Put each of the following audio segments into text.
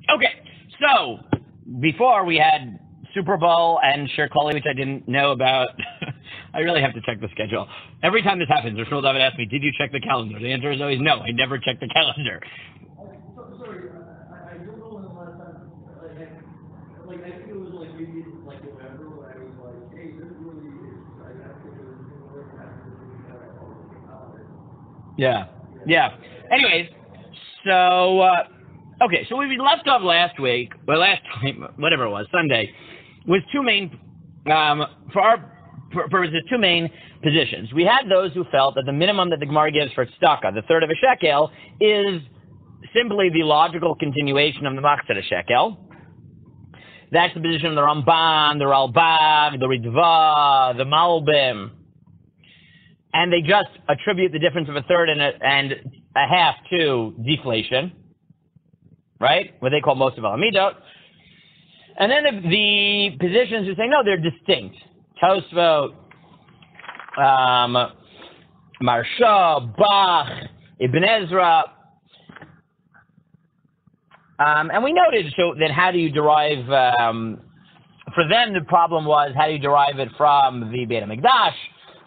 Okay, so before we had Super Bowl and Shirkoli, which I didn't know about. I really have to check the schedule. Every time this happens, Rishon David asks me, did you check the calendar? The answer is always no, I never check the calendar. Sorry, I don't know when the last time, I think it was like maybe like November when I was like, hey, this really is, I have to do this. Yeah. Anyways, so, okay, so we left off last week, well, last time, whatever it was, Sunday, with two main, for our purposes, two main positions. We had those who felt that the minimum that the Gemara gives for tzedakah, the third of a shekel, is simply the logical continuation of the Machatzit HaShekel. That's the position of the Ramban, the Ralbag, the Ritva, the Malbim. And they just attribute the difference of a third and a half to deflation, right? What they call most of Alamidot. And then the positions who say, no, they're distinct. Tosfot, Marsha, Bach, Ibn Ezra. And we noted that how do you derive, for them the problem was how do you derive it from the Beit HaMikdash?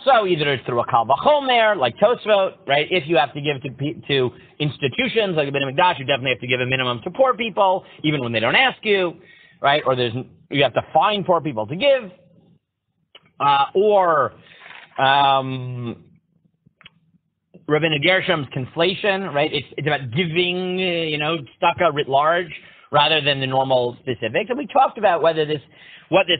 So either through a Kal V'chomer, like Tosfot, right? If you have to give to institutions like the Beit HaMikdash, you definitely have to give a minimum to poor people, even when they don't ask you, right? Or you have to find poor people to give. Or Rabbeinu Gershom's conflation, right? It's about giving, tzedakah writ large rather than the normal specifics. And we talked about what this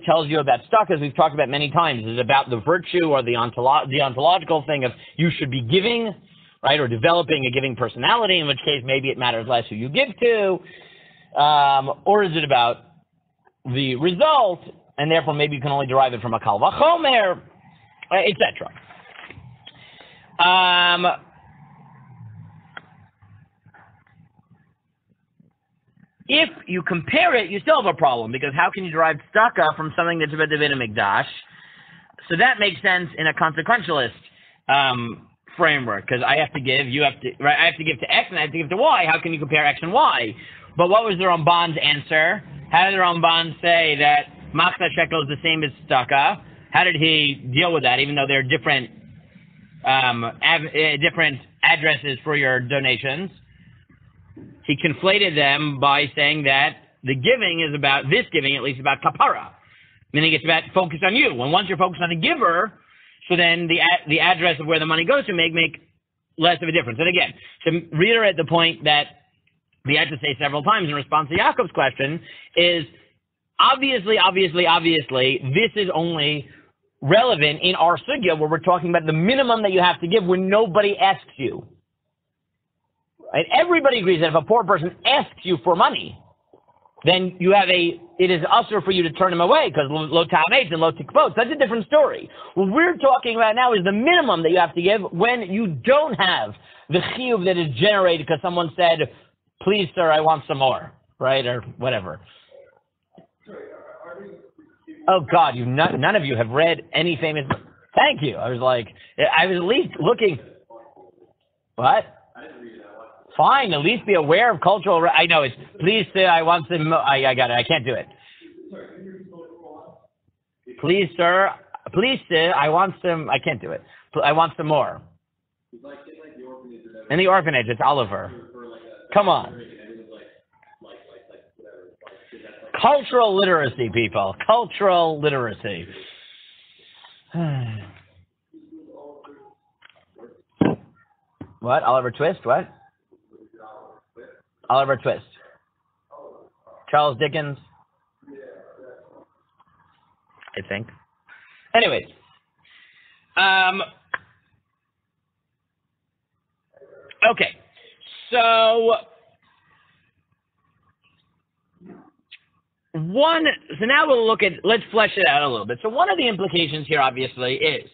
tells you about tzedakah, as we've talked about many times, is about the virtue or the ontological thing of you should be giving, right, or developing a giving personality, in which case maybe it matters less who you give to, or is it about the result, and therefore maybe you can only derive it from a Kal V'chomer, etc. If you compare it, you still have a problem, because how can you derive tzedakah from something that's about the Beit HaMikdash? So that makes sense in a consequentialist framework, because I have to give, you have to, right? I have to give to X and I have to give to Y. How can you compare X and Y? But what was the Ramban's answer? How did the Ramban say that Machatzit HaShekel is the same as tzedakah? How did he deal with that, even though they're different different addresses for your donations? He conflated them by saying that the giving is about, this giving at least, about kapara, meaning it's about focus on you. And once you're focused on the giver, so then the address of where the money goes to make less of a difference. And again, to reiterate the point that we had to say several times in response to Yaakov's question, is obviously, this is only relevant in our sugya where we're talking about the minimum that you have to give when nobody asks you. Right? Everybody agrees that if a poor person asks you for money, then it is usher for you to turn him away, because lo ta'ametz and lo tikvot. That's a different story. What we're talking about now is the minimum that you have to give when you don't have the chiyuv that is generated because someone said, please, sir, I want some more, right, or whatever. Oh, God, none of you have read any famous... Thank you. I was at least looking... What? Fine, at least be aware of cultural... I know, it's, please, sir, I want some... I got it, I can't do it. Please, sir, I want some... I can't do it. I want some more. In the orphanage, it's Oliver. Come on. Cultural literacy, people. Cultural literacy. What? Oliver Twist? What? Oliver Twist. Charles Dickens? I think. Anyways. Okay. So now we'll let's flesh it out a little bit. So one of the implications here obviously is,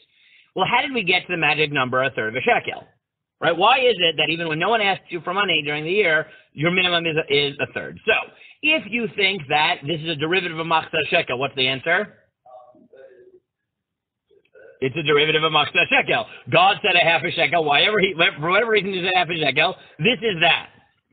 well, how did we get to the magic number, a third of a shekel? Right? Why is it that even when no one asks you for money during the year, your minimum is a third? So if you think that this is a derivative of Machatzit HaShekel, what's the answer? It's a derivative of Machatzit HaShekel. God said a half a shekel. For whatever reason he said half a shekel. This is that.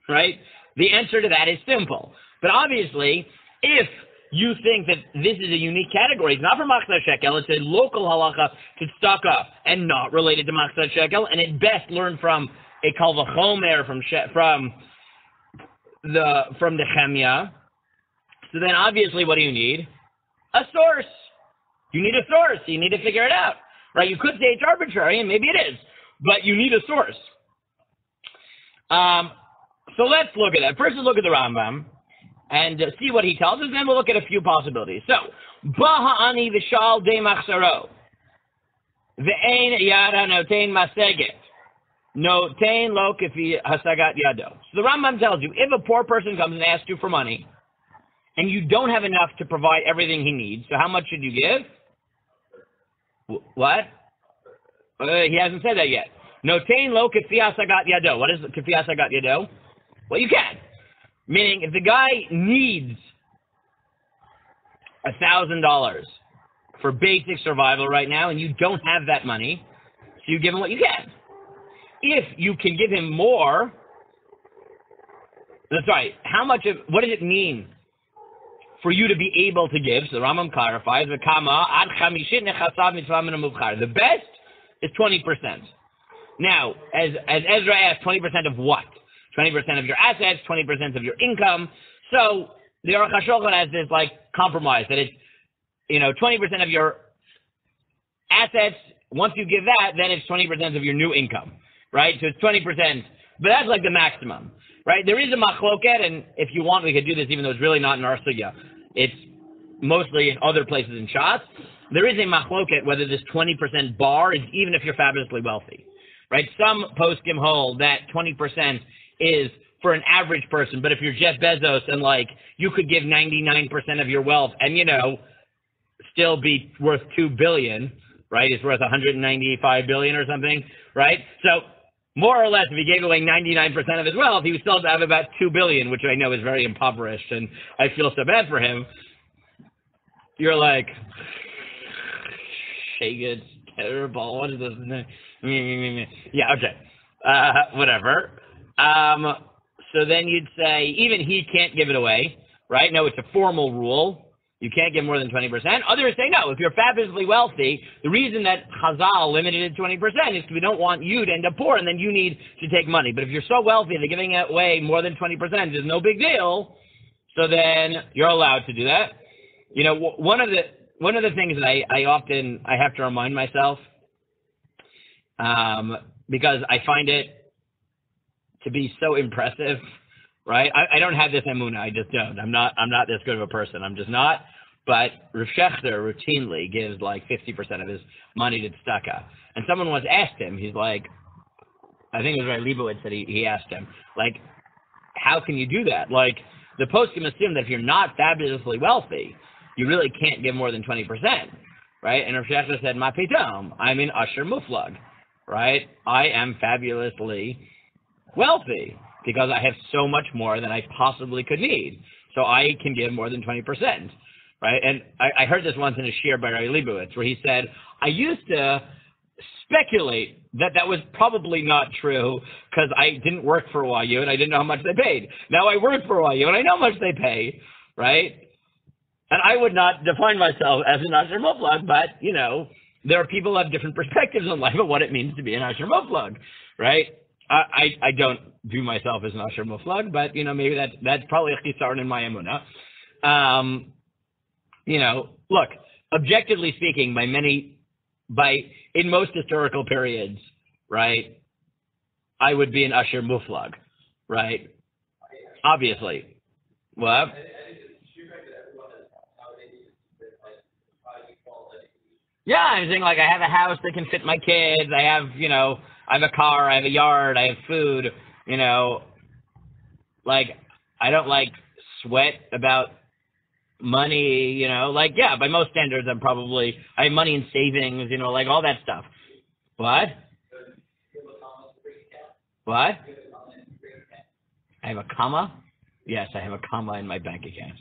Right? The answer to that is simple. But obviously, if you think that this is a unique category, it's not for Machatzit HaShekel, it's a local halacha to tzedakah and not related to Machatzit HaShekel, and it best learned from a kal v'chomer from the Chemya. So then obviously what do you need? A source. You need a source. You need to figure it out. Right? You could say it's arbitrary, and maybe it is, but you need a source. So let's look at that. First, let's look at the Rambam and see what he tells us. Then we'll look at a few possibilities. So, Baha'ani v'shal de machsaro ve'ein yada notein maseget notein lo kefi hasagat yado. So the Rambam tells you, if a poor person comes and asks you for money, and you don't have enough to provide everything he needs, so how much should you give? What? He hasn't said that yet. Notein lo kefi hasagat yado. What is kefi hasagat yado? Well, you can. Meaning, if the guy needs $1,000 for basic survival right now, and you don't have that money, so you give him what you can. If you can give him more, sorry, what does it mean for you to be able to give? So the Rambam clarifies, the best is 20%. Now, as Ezra asked, 20% of what? 20% of your assets, 20% of your income. So the Aruch HaShulchan has this compromise that it's 20% of your assets. Once you give that, then it's 20% of your new income, right? So it's 20%, but that's the maximum, right? There is a machloket, and if you want, we could do this, even though it's really not in our sugya. It's mostly in other places in Shas. There is a machloket whether this 20% bar is even if you're fabulously wealthy, right? Some poskim hold that 20% is for an average person, but if you're Jeff Bezos and you could give 99% of your wealth and still be worth $2 billion, right? It's worth $195 billion or something, right? So more or less, if he gave away 99% of his wealth, he would still have about $2 billion, which I know is very impoverished, and I feel so bad for him. You're like, it's terrible. What is this? Yeah, okay. Whatever. So then you'd say, even he can't give it away, right? No, it's a formal rule. You can't give more than 20%. Others say, no, if you're fabulously wealthy, the reason that Chazal limited it to 20% is because we don't want you to end up poor, and then you need to take money. But if you're so wealthy that giving away more than 20% is no big deal, so then you're allowed to do that. One of the things that I have to remind myself, because I find it to be so impressive, right? I don't have this emunah. I just don't. I'm not this good of a person. I'm just not. But Rav Shechter routinely gives 50% of his money to tzedakah. And someone once asked him, he's like, I think it was Ray Leibowitz that he asked him, how can you do that? The poskim assume that if you're not fabulously wealthy, you really can't give more than 20%, right? And Rav Shechter said, Ma pitom, I'm in Asher Muflag, right? I am fabulously wealthy because I have so much more than I possibly could need. So I can give more than 20%, right? And I heard this once in a shir by Ray Leibowitz where he said, I used to speculate that was probably not true because I didn't work for YU and I didn't know how much they paid. Now I work for YU and I know how much they pay, right? And I would not define myself as an Asher Muflag, but, there are people who have different perspectives on life of what it means to be an Asher Muflag, right? I don't view myself as an Asher Muflag, but, maybe that's probably a chisaron in my emunah. Look, objectively speaking, in most historical periods, right, I would be an Asher Muflag, right? Obviously. What? Yeah, I'm saying I have a house that can fit my kids. I have, I have a car. I have a yard. I have food. I don't sweat about money. By most standards, I have money in savings. All that stuff. What? What? I have a comma? Yes, I have a comma in my bank account.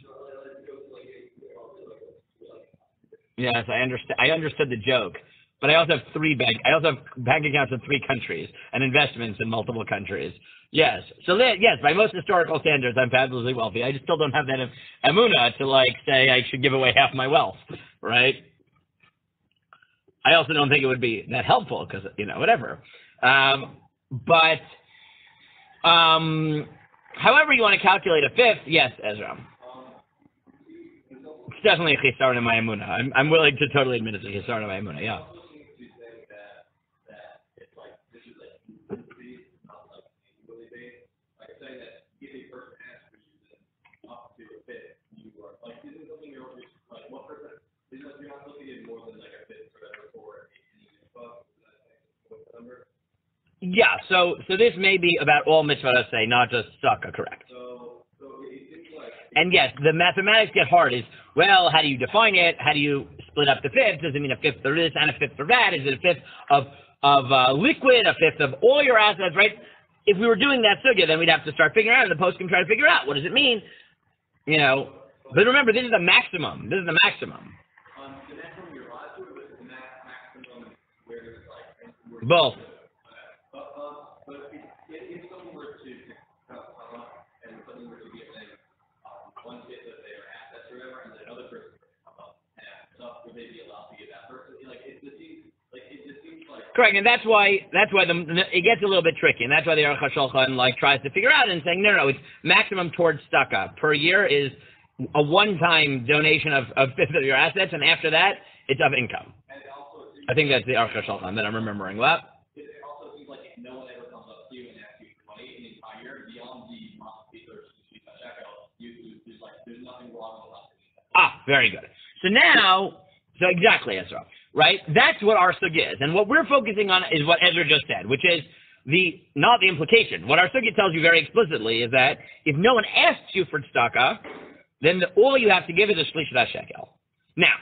Yes, I understood the joke, But I also have bank accounts in 3 countries and investments in multiple countries. Yes. So yes, by most historical standards, I'm fabulously wealthy. I just still don't have that emunah to like say I should give away half my wealth, right? I also don't think it would be that helpful because whatever. But however you want to calculate a fifth, yes, Ezra. It's definitely a chisaron in my emunah. I'm willing to totally admit it's a chisaron in my emunah. Yeah. Yeah, so this may be about all mitzvot, I say, not just tzedakah, correct. And yes, the mathematics get hard. Well, how do you define it? How do you split up the fifth? Does it mean a fifth for this and a fifth for that? Is it a fifth of liquid, a fifth of all your assets, right? If we were doing that sugya, then we'd have to start figuring out, and the post can try to figure out what does it mean, But remember, this is the maximum. This is the maximum. The maximum you're allowed to, or the maximum where there's like both. But if someone were to come up and someone were to be saying one fifth of their assets or whatever, and then another person were to come up and have stuff, would they be allowed to give that person? It just seems like correct, and that's why it gets a little bit tricky, and that's why the Aruch HaShulchan tries to figure out and saying no, it's maximum towards tzedakah per year is a one-time donation of fifth of your assets, and after that it's of income. I think that's the Aruch HaShulchan that I'm remembering. What? It also seems like if no one ever comes up to you and asks you for money in the entire year beyond the Machatzit or HaShekel, there's nothing wrong with that. Very good. So exactly, Ezra. Right? That's what our sugya is. And what we're focusing on is what Ezra just said, which is not the implication. What our sugya tells you very explicitly is that if no one asks you for tzedakah, then all you have to give is a shlish HaShekel. Now,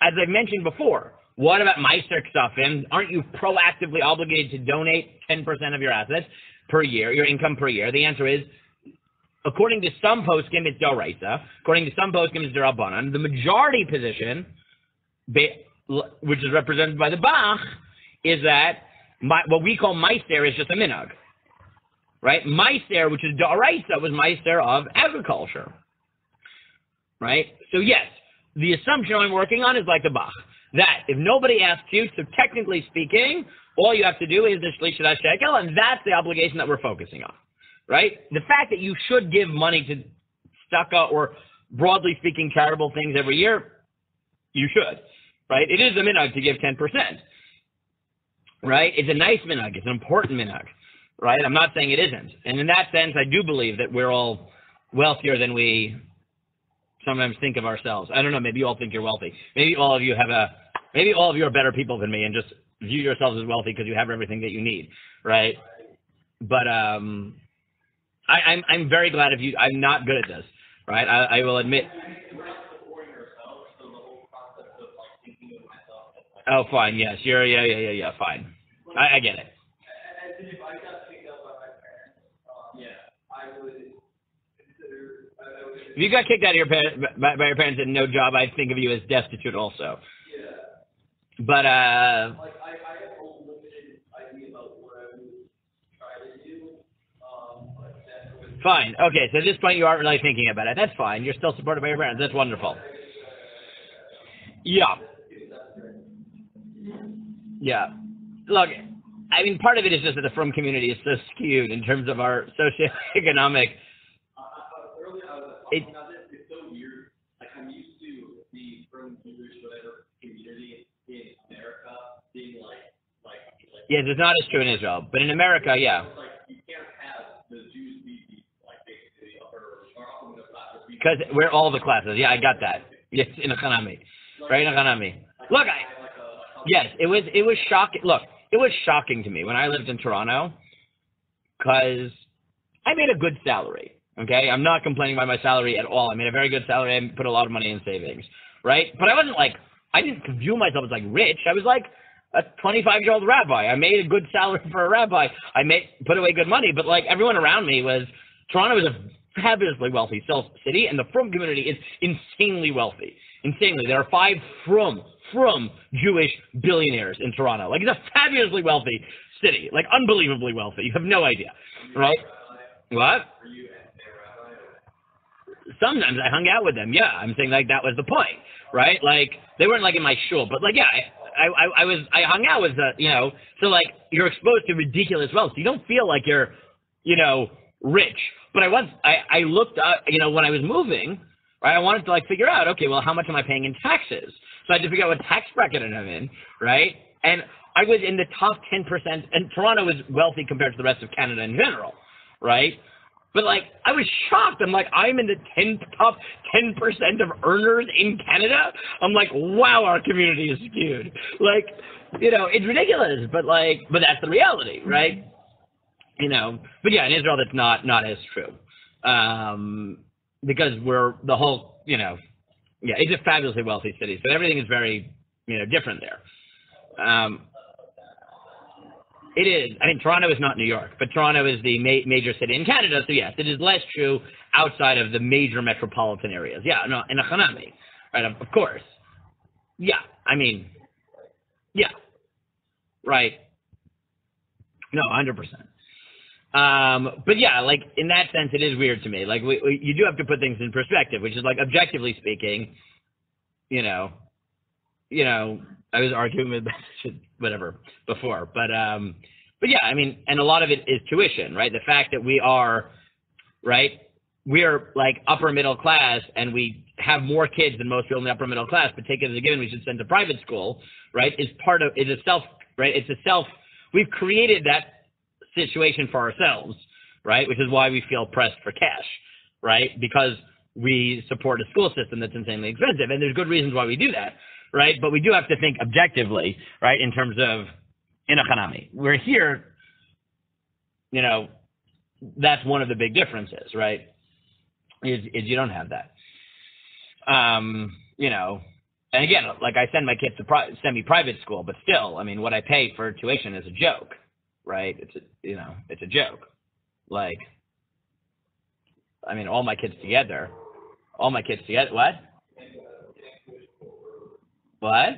as I've mentioned before, what about Meiser Ksafim? Aren't you proactively obligated to donate 10% of your assets per year, your income per year? The answer is, according to some poskim, it's Doraisa. According to some poskim, it's Derabanan. The majority position, which is represented by the Bach, is that what we call Meiser is just a minhag. Right? Meiser, which is Doraisa, was Meiser of agriculture. Right? So yes, the assumption I'm working on is like the Bach. That if nobody asks you, so technically speaking, all you have to do is the shlish HaShekel, and that's the obligation that we're focusing on. Right? The fact that you should give money to tzedakah or, broadly speaking, charitable things every year, you should. Right? It is a minhag to give 10%. Right? It's a nice minhag. It's an important minhag. Right? I'm not saying it isn't. And in that sense, I do believe that we're all wealthier than we sometimes think of ourselves. I don't know. Maybe you all think you're wealthy. Maybe all of you are better people than me and just view yourselves as wealthy because you have everything that you need. Right? But I'm very glad of you. I'm not good at this. Right? I will admit. Oh, fine. Yes, yeah. Fine. I get it. And if I got picked up by my parents, I would consider. If you got kicked out of by your parents and no job, I'd think of you as destitute also. Yeah. But I have a limited idea about what I would try to do. Fine. Okay. So at this point, you aren't really thinking about it. That's fine. You're still supported by your parents. That's wonderful. Yeah. Yeah. Look, I mean, part of it is just that the Frum community is so skewed in terms of our socioeconomic. Earlier, I was talking about this. It's so weird. Like, I'm used to the Frum Jewish whatever community in America being like. Yes, it's not as true in Israel, but in America, yeah. It's like you can't have the Jews be like basically upper or middle class. Because we're all the classes. Yeah, I got that. Yes, in Hanami. Right in Hanami. Look, yes, it was shocking. Look, it was shocking to me when I lived in Toronto because I made a good salary. Okay, I'm not complaining about my salary at all. I made a very good salary. I put a lot of money in savings, right? But I didn't view myself as rich. I was like a 25-year-old rabbi. I made a good salary for a rabbi. I put away good money, but everyone around me Toronto was a fabulously wealthy city, and the Frum community is insanely wealthy. Insanely. There are 5 Frum from Jewish billionaires in Toronto. Like, it's a fabulously wealthy city, like unbelievably wealthy. You have no idea, right? What? Sometimes I hung out with them. Yeah, I'm saying like that was the point, right? Like they weren't like in my shul, but like yeah, I hung out with so like you're exposed to ridiculous wealth. So you don't feel like you're rich. But I looked up when I was moving, right? I wanted to like figure out, okay, well, how much am I paying in taxes? So I had to figure out what tax bracket I'm in, right? And I was in the top 10%, and Toronto is wealthy compared to the rest of Canada in general, right? But like, I was shocked. I'm like, I'm in the top 10% of earners in Canada. I'm like, wow, our community is skewed. Like, it's ridiculous, but that's the reality, right? But yeah, in Israel, that's not as true, because we're the whole, it's a fabulously wealthy city, so everything is very, different there. It is. I mean, Toronto is not New York, but Toronto is the major city in Canada, so yes, it is less true outside of the major metropolitan areas. Yeah, no, in a Hanami, right, of course. Yeah, I mean, yeah, right. No, 100%. But yeah, like, in that sense, it is weird to me. Like, you do have to put things in perspective, which is, like, objectively speaking, I was arguing with whatever before, but yeah, I mean, and a lot of it is tuition, right? The fact that we are, right, we're like upper middle class and we have more kids than most people in the upper middle class, but take it as a given we should send to private school, right, we've created that situation for ourselves, right, which is why we feel pressed for cash, right, because we support a school system that's insanely expensive, and there's good reasons why we do that. Right, but we do have to think objectively, right, in terms of in a Hanami. We're here, that's one of the big differences, right, is you don't have that. And again, like I send my kids to semi-private school, but still, I mean, what I pay for tuition is a joke, right? It's a joke. Like, I mean, all my kids together, what? What?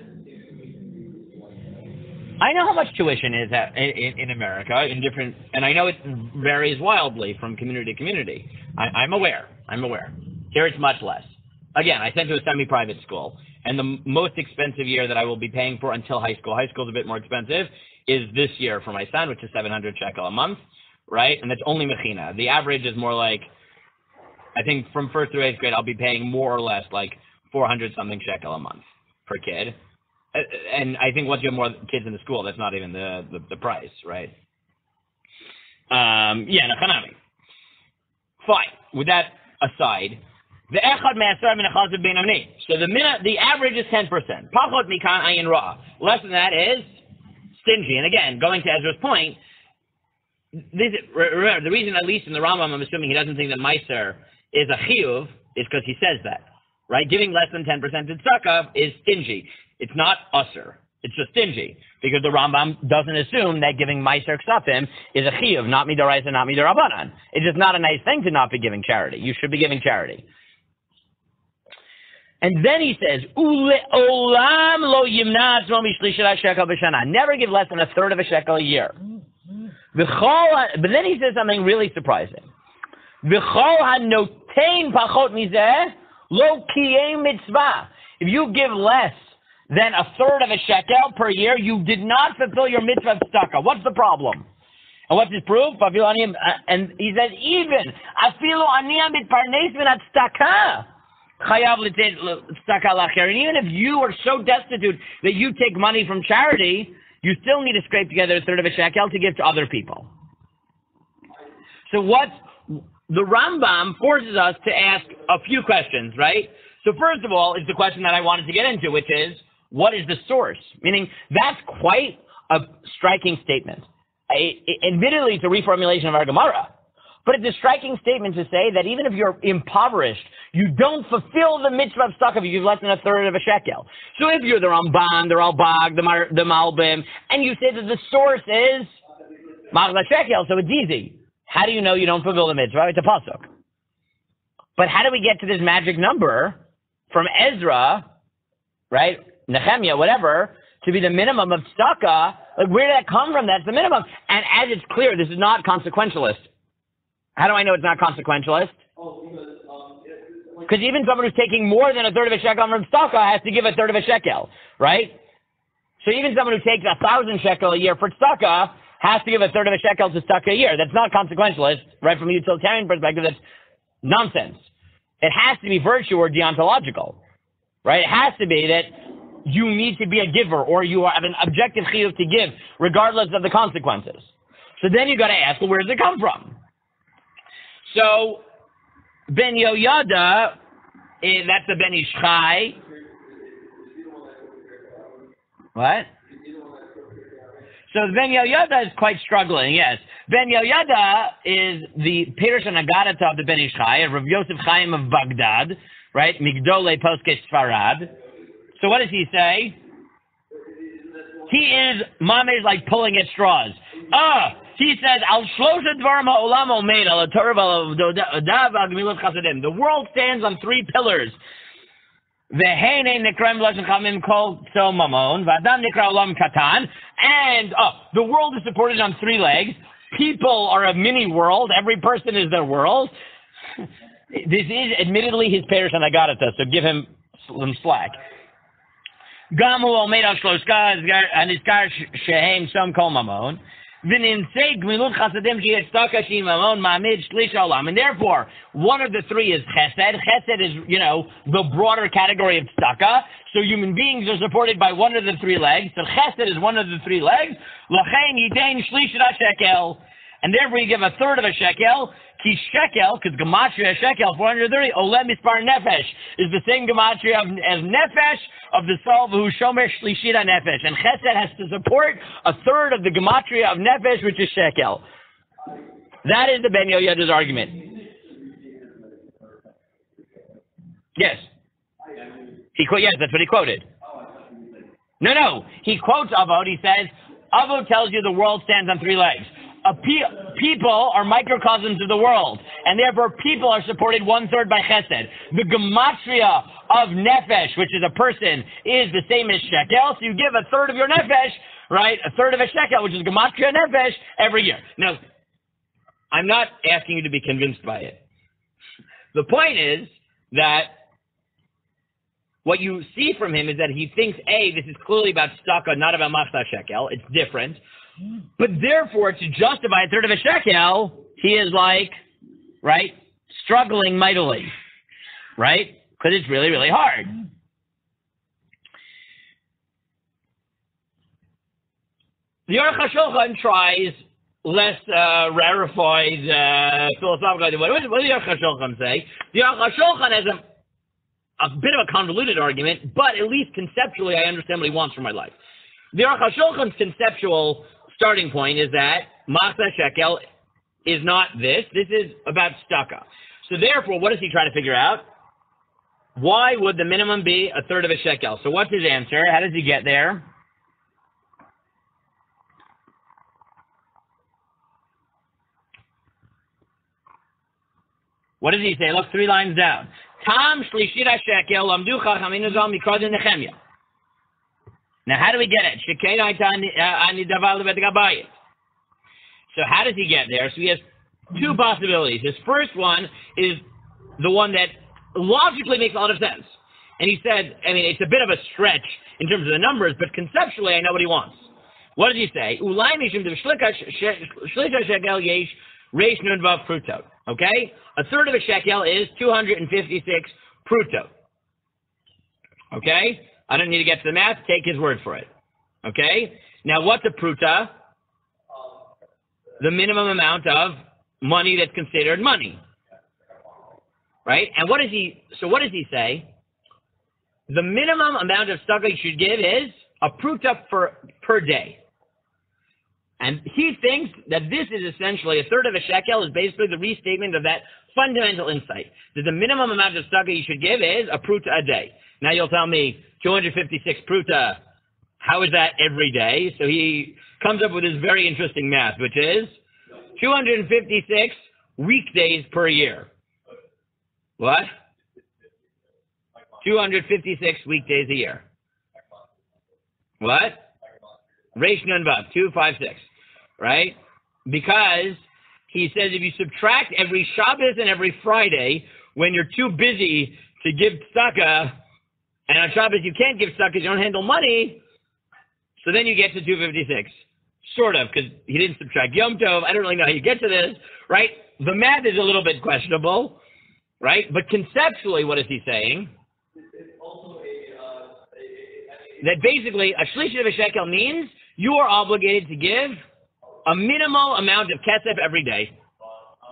I know how much tuition is in America and I know it varies wildly from community to community. I'm aware. Here it's much less. Again, I sent to a semi-private school, and the most expensive year that I will be paying for until high school is a bit more expensive, is this year for my son, which is 700 shekel a month, right? And that's only mechina. The average is more like, I think from 1st through 8th grade, I'll be paying more or less like 400 something shekel a month per kid, and I think once you have more kids in the school, that's not even the price, right? Yeah, no, Hanami. Fine. With that aside, the echad me'asar min achazit bein amni. So the average is 10%. Pachot mikan ayin ra. Less than that is stingy. And again, going to Ezra's point, remember, the reason, at least in the Rambam, I'm assuming he doesn't think that meiser is a chiyuv, is because he says that. Right? Giving less than 10% to tzedakah is stingy. It's not usser. It's just stingy. Because the Rambam doesn't assume that giving meiser ksafim is a chiyuv, not midoraisa, not midorabanan. It's just not a nice thing to not be giving charity. You should be giving charity. And then he says, Ule'olam lo yimna atzmo mishlishat shekel b'shana. Never give less than a third of a shekel a year. But then he says something really surprising. V'chol hanotein pachot mizeh lo kiyem mitzvah. If you give less than a third of a shekel per year, you did not fulfill your mitzvah of tzedakah. What's the problem? And what's his proof? And he says, even afilu aniyah mitparnes min tzedakah chayav l'teit tzedakah lacher. And even if you are so destitute that you take money from charity, you still need to scrape together a third of a shekel to give to other people. So the Rambam forces us to ask a few questions, right? So first of all is the question that I wanted to get into, which is, what is the source? Meaning, that's quite a striking statement. Admittedly, it's a reformulation of our Gemara, but it's a striking statement to say that even if you're impoverished, you don't fulfill the mitzvah of tzedakah if you give less than a third of a shekel. So if you're the Ramban, the Ralbag, the Malbim, and you say that the source is Magla shekel, so it's easy. How do you know you don't fulfill the mitzvah? It's a pasuk. But how do we get to this magic number from Ezra, right? Nehemiah, whatever, to be the minimum of tzedakah. Like, where did that come from? That's the minimum. And as it's clear, this is not consequentialist. How do I know it's not consequentialist? Because even someone who's taking more than a third of a shekel from tzedakah has to give a third of a shekel, right? So even someone who takes 1,000 shekel a year for tzedakah has to give a third of a shekel to tzedakah a year. That's not consequentialist, right? From a utilitarian perspective, that's nonsense. It has to be virtue or deontological, right? It has to be that you need to be a giver or you have an objective chiyuv to give, regardless of the consequences. So then you got to ask, well, where does it come from? So Ben Yoyada, that's the Ben Ish Chai. What? So Ben Yoyada is quite struggling, yes. Ben Yoyada is the Perush Haggadah of the Ben Ish Chai, Rav Yosef Chaim of Baghdad, right? Migdolei Poskei Sfarad. So what does he say? He is, Mame is like pulling at straws. He says, Al Shlosha Dvarim HaOlam Omeid Al HaTorah Al Adav Al Gemilut Chasadim. The world stands on three pillars. Ve'heinei Nikrem Lashon Chamim Kol Tzol Mamon V'Adam Nikra Olam Katan. And the world is supported on three legs. People are a mini world. Every person is their world. This is admittedly his Perush Haggadah, so give him some slack. Gamu Omeid Al Shloshka Aniskar Shehem Som Kol Mamon. And therefore, one of the three is chesed. Chesed is, the broader category of tzedakah. So human beings are supported by one of the three legs. So chesed is one of the three legs. And therefore you give a third of a shekel. Ki shekel, because gematria shekel, 430, olem mispar nefesh, is the same gematria as nefesh of the soul who shomer shlishira nefesh. And chesed has to support a third of the gematria of nefesh, which is shekel. That is the Ben Yoyada's argument. Yes. Yes, that's what he quoted. No. He quotes Avod. He says, Avod tells you the world stands on three legs. People are microcosms of the world, and therefore people are supported one-third by chesed. The gematria of nefesh, which is a person, is the same as shekel, so you give a third of your nefesh, right, a third of a shekel, which is gematria nefesh, every year. Now, I'm not asking you to be convinced by it. The point is that what you see from him is that he thinks, this is clearly about tzedakah, not about machzah shekel. It's different. But therefore, to justify a third of a shekel, he is struggling mightily, right? Because it's really, really hard. The Aruch HaShulchan tries less rarefied philosophical. What does the Aruch HaShulchan say? The Aruch HaShulchan has a bit of a convoluted argument, but at least conceptually, I understand what he wants from my life. The Aruch HaShulchan's conceptual starting point is that machzah shekel is not this. This is about tzedakah. So therefore, what does he try to figure out? Why would the minimum be a third of a shekel? So what's his answer? How does he get there? What does he say? Look, 3 lines down. Tam shlishit shekel lamdu chachamim zal mikra Nehemiah. Now, how do we get it? So how does he get there? So he has 2 possibilities. His first one is the one that logically makes a lot of sense. And he said, it's a bit of a stretch in terms of the numbers, but conceptually I know what he wants. What does he say? Okay? A third of a shekel is 256 pruto. Okay? I don't need to get to the math. Take his word for it. Okay? Now, what's a pruta? The minimum amount of money that's considered money. Right? And what does he say? The minimum amount of tzedakah you should give is a pruta per day. And he thinks that this is essentially a third of a shekel is basically the restatement of that fundamental insight. That the minimum amount of tzedakah you should give is a pruta a day. Now you'll tell me, 256 pruta, how is that every day? So he comes up with this very interesting math, which is 256 weekdays per year. What? 256 weekdays a year. What? Reish Nun Vav, 2, 5, 6. Right? Because he says if you subtract every Shabbos and every Friday when you're too busy to give tzedakah, and on Shabbos you can't give tzedakah because you don't handle money, so then you get to 256. Sort of, because he didn't subtract Yom Tov. I don't really know how you get to this, right? The math is a little bit questionable, right? But conceptually, what is he saying? It's also That basically, a shlish of a shekel means you are obligated to give a minimal amount of kesef every day.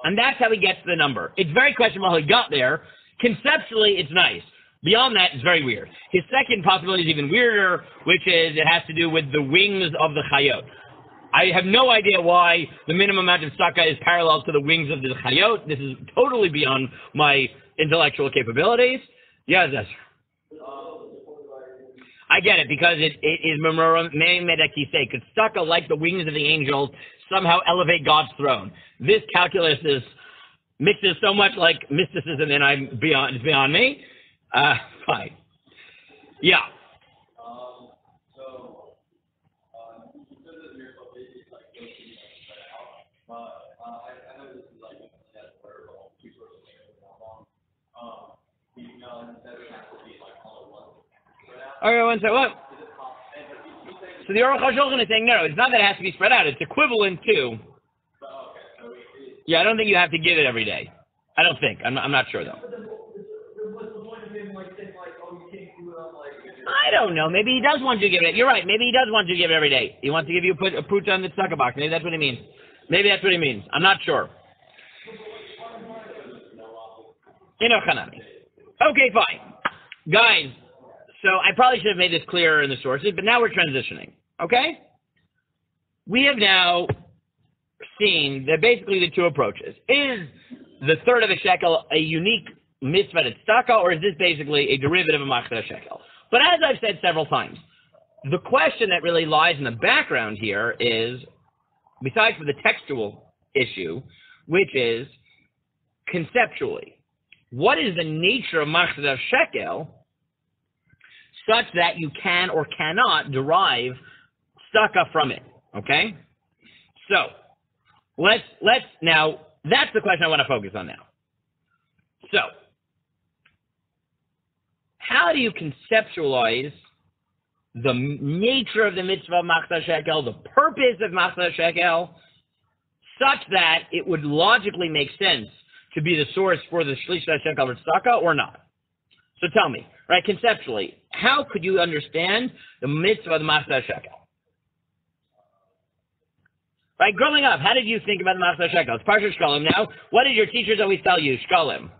And that's how he gets the number. It's very questionable how he got there. Conceptually, it's nice. Beyond that, it's very weird. His second possibility is even weirder, which is it has to do with the wings of the chayot. I have no idea why the minimum amount of tzedakah is parallel to the wings of the chayot. This is totally beyond my intellectual capabilities. Yes, yes. I get it, because it is memedakisei. Because tzedakah, like the wings of the angels, somehow elevate God's throne. This calculus is mixes so much like mysticism, and it's beyond me. Fine. Yeah. Okay, one second. What? So the Aruch HaShulchan is saying, no, it's not that it has to be spread out. It's equivalent to. Yeah, I don't think you have to give it every day. I don't think. I'm not sure, though. what's the point of him saying oh you can't do it on I don't know. Maybe he does want you to give it. You're right. Maybe he does want you to give it every day. He wants to give you a put on the tzedakah box. Maybe that's what he means. Maybe that's what he means. I'm not sure. Okay, fine. Guys, so I probably should have made this clearer in the sources, but now we're transitioning. Okay? We have now seen that basically the two approaches. Is the third of a shekel a unique mitzvah to tzedakah, or is this basically a derivative of Machatzit HaShekel? But as I've said several times, the question that really lies in the background here is, besides for the textual issue, which is conceptually, what is the nature of Machatzit HaShekel such that you can or cannot derive tzedakah from it? Okay? So, let's now, that's the question I want to focus on now. So, how do you conceptualize the nature of the mitzvah of Machatzit HaShekel, the purpose of Machatzit HaShekel, such that it would logically make sense to be the source for the Shlish HaShekel or tzedakah, or not? So tell me, right, conceptually, how could you understand the mitzvah of the Machatzit HaShekel? Right, growing up, how did you think about the Machatzit HaShekel? It's Parshat Shkalim now. What did your teachers always tell you? Shkalim.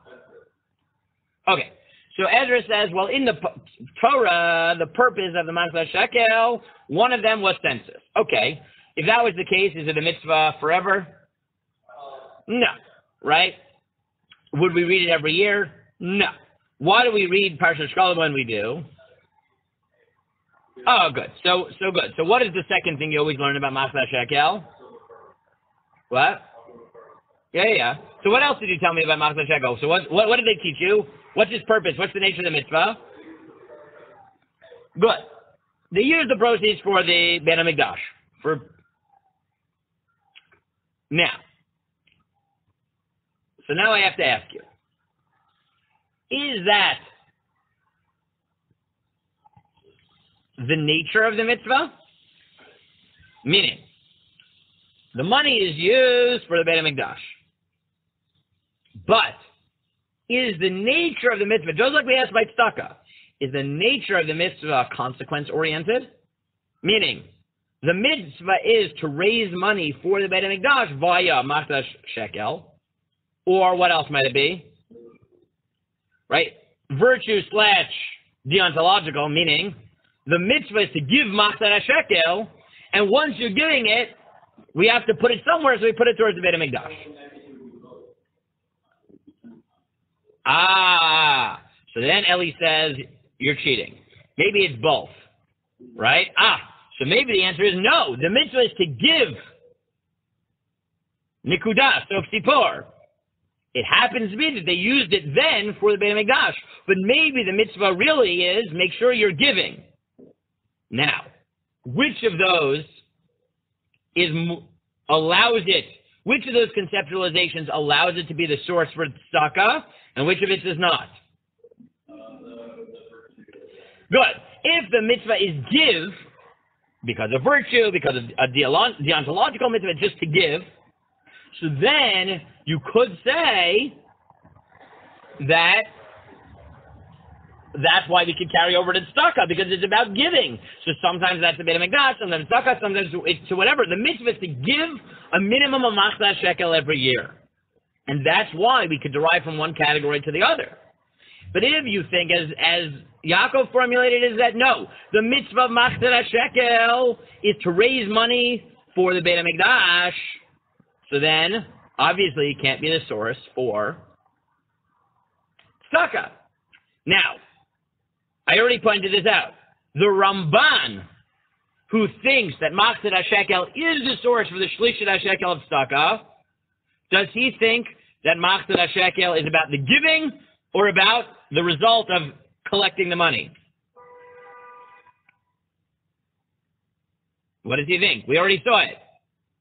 Okay, so Ezra says, well, in the Torah, the purpose of the Machatzit HaShekel, one of them was census. Okay, if that was the case, is it a mitzvah forever? No, right? Would we read it every year? No. Why do we read Parshat Shkalim when we do? Oh, good. So good. So what is the second thing you always learn about Machatzit HaShekel? What? Yeah. So what else did you tell me about Machatzit HaShekel? So what did they teach you? What's its purpose? What's the nature of the mitzvah? Good. They use the proceeds for the Ben HaMikdash. So now I have to ask you, is that the nature of the mitzvah? Meaning, the money is used for the Beit HaMikdash. But is the nature of the mitzvah, just like we asked by tzedakah, is the nature of the mitzvah consequence-oriented? Meaning, the mitzvah is to raise money for the Beit HaMikdash via Machatzit HaShekel, or what else might it be? Right? Virtue / deontological, meaning the mitzvah is to give Machatzit HaShekel, and once you're giving it, we have to put it somewhere, so we put it towards the Beit HaMikdash. So then Eli says, you're cheating. Maybe it's both, right? So maybe the answer is no. The mitzvah is to give. Nikudah, so ksipor. It happens to be that they used it then for the Beit HaMikdash, but maybe the mitzvah really is make sure you're giving. Now, which of those allows it? Which of those conceptualizations allows it to be the source for tzedakah, and which of it does not? Good. If the mitzvah is give, because of virtue, because of a deontological mitzvah, just to give, so then you could say that that's why we could carry over to tzedakah, because it's about giving. So sometimes that's a bit of mikdash, sometimes tzedakah, sometimes it's to whatever. The mitzvah is to give a minimum of Machatzit HaShekel every year. And that's why we could derive from one category to the other. But if you think, as Yaakov formulated, is that no, the mitzvah of Machatzit HaShekel is to raise money for the Beit HaMikdash, so then obviously it can't be the source for tzedakah. Now, I already pointed this out. The Ramban, who thinks that Machatzit HaShekel is the source for the Shlishit HaShekel of tzedakah, does he think that Machatzit HaShekel is about the giving or about the result of collecting the money? What does he think? We already saw it.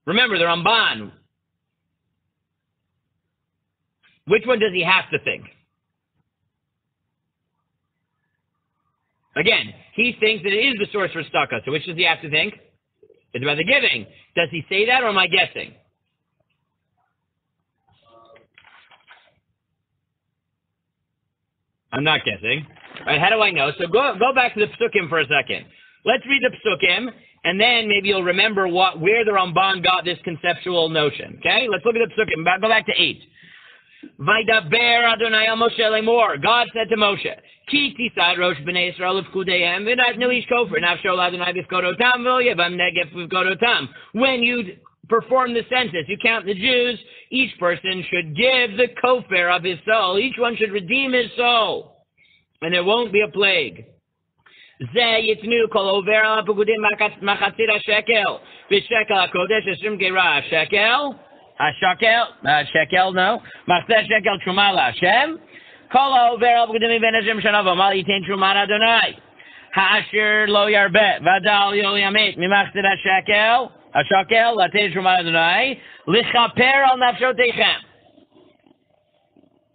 Remember, the Ramban. Which one does he have to think? Again, he thinks that it is the source for tzedakah. So which does he have to think? It's about the giving. Does he say that, or am I guessing? I'm not guessing. All right, how do I know? So go back to the Psukim for a second. Let's read the Psukim, and then maybe you'll remember where the Ramban got this conceptual notion. Okay? Let's look at the Psukim. Go back to 8. Vaydaber Adonai al Moshe lemor. God said to Moshe, Ki tisad rosh b'nei Yisrael ufkudeim v'natnu ish kofer nafshol Adonai b'fkodotam v'oyevam negef b'fkodotam. When you perform the census, you count the Jews, each person should give the kofer of his soul. Each one should redeem his soul. And there won't be a plague. Ze yitnu kol over al pekudim machatzit HaShekel v'shekel HaKodesh Hashem Gerah HaShekel HaShekel, no. Machatzit HaShekel Truma LaHashem. Kol over al pekudim ben Hashem shanav amal yitain Truma Adonai. Ha'asher lo yarbet v'adal yo yamet mimachatzit HaShekel HaShekel latei Truma Adonai lichaper al nafshoteichem.